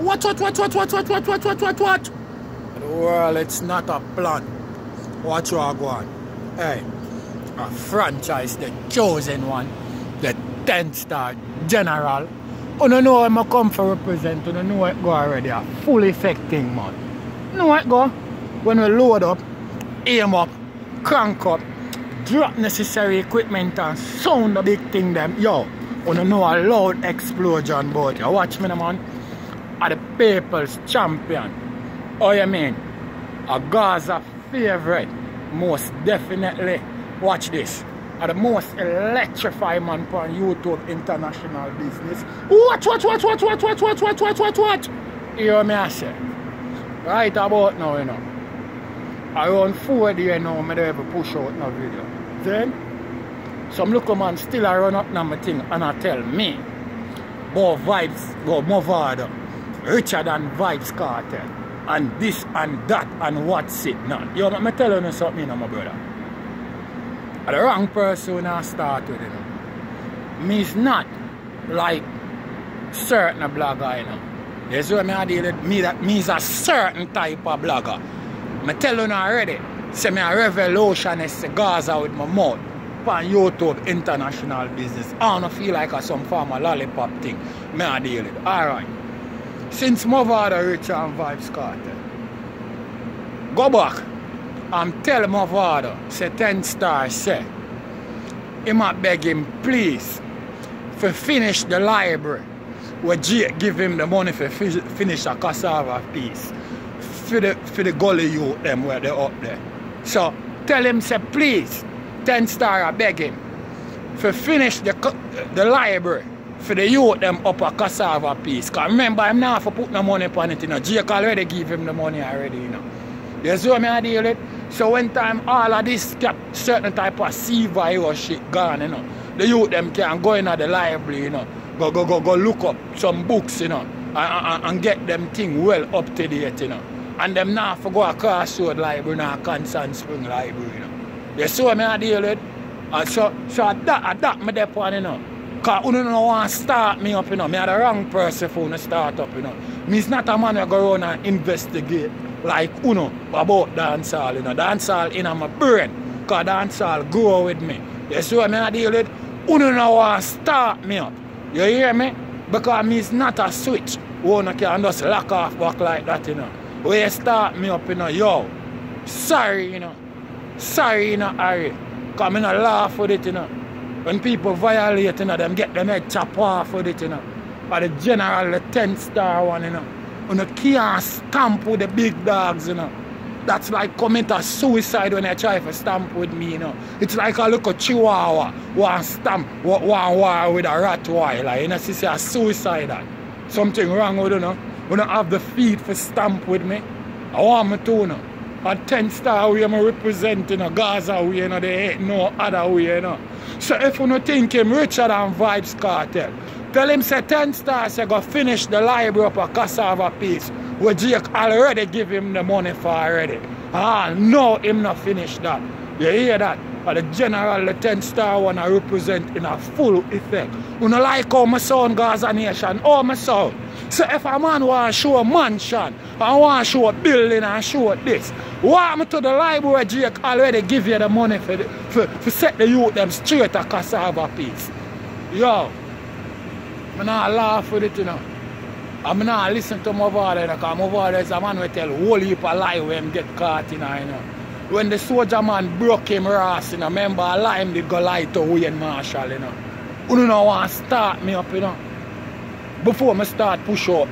What? Well, it's not a plan. What you are going? Hey, a franchise, the chosen one, the 10-star general. You don't know where I come for represent, you don't know where it go already. A full effect thing, man. You know where it go? When we load up, aim up, crank up, drop necessary equipment and sound the big thing them. Yo, you don't know a loud explosion about you. Watch me, man. Are the people's champion. Oh, you mean? A Gaza favorite. Most definitely. Watch this. Are the most electrifying man on YouTube international business. Watch. You hear me I say? Right about now, you know. Around 4 days now, I don't ever push out no video. Then, some local man still run up now my thing and I tell me, more vibes, go mavado, richer than vibes kartel, and this and that and what's it now. You know, I'm telling you something, you know, my brother. The wrong person when I start with, you know. Me's not like certain blogger, you know. That's what I deal with. Me that me's a certain type of blogger. I tell you already, say me a revolutionist Gaza with my mouth on YouTube international business. I don't feel like a some form of lollipop thing. I deal with. Alright. Since mavado richer and vibes kartel, go back and tell mavado, say 10 stars, say, he might beg him, please, to finish the library where Jake give him the money for finish a cassava piece for the gully youth them where they're up there. So tell him, say, please, 10 star I beg him to finish the library for the youth them up a cassava piece. Cause remember, I'm not for put no money upon it, you know. Jake already give him the money already, you know. You see what I deal with? So when time all of this certain type of CV or shit gone, you know, the youth them can go in at the library, you know, go look up some books, you know, and get them thing well up to date, you know. And them not for go a Crossroad library, nor Constant Spring library, you know. You see what I deal with? So at that me dep on, you know. Cause you don't want to start me up, you know. Me are the wrong person for to start up, you know. Me's not a man who go around and investigate like you know about dancehall, you know. Dancehall in my brain. Cause dancehall grow with me. You see what I deal with? You don't want to start me up. You hear me? Because me's not a switch. You can just lock off back like that, you know. When you start me up, you know, yo, sorry, you know. Sorry, you know, Harry. Cause I not laugh with it, you know. When people violate, you know, them get them head chop off with it, you know. But the general, the 10 star one, you know. You can't stamp with the big dogs, you know. That's like commit a suicide when they try to stamp with me, you know. It's like a little chihuahua one stamp, one war with a Rottweiler. You know, see a suicide. Something wrong with you, know. You don't have the feet for stamp with me. I want me to, you know. A 10 star way I'm representing a Gaza way, you know, there ain't no other way, you know. So if you don't think him richer than vibes kartel, tell him say 10 stars, you go finish the library up a cassava piece where Jake already give him the money for already. No, him not finish that. You hear that? But the general, the 10 star one I represent in a full effect. You know like how my son Gaza Nation, how my son. So if a man want to show a mansion, I want to show a building and show this, walk me to the library where Jake already give you the money for set the youth them straight a cassava piece. Yo, I'm not laugh with it, you know. I'm not listen to mavado, you know, because mavado is a man who tell a whole heap of lie when him get caught, you know. When the soldier man broke him ass, you know, remember a lie him did go lie to Wayne Marshall, you know. You don't want to start me up, you know. Before I start push up.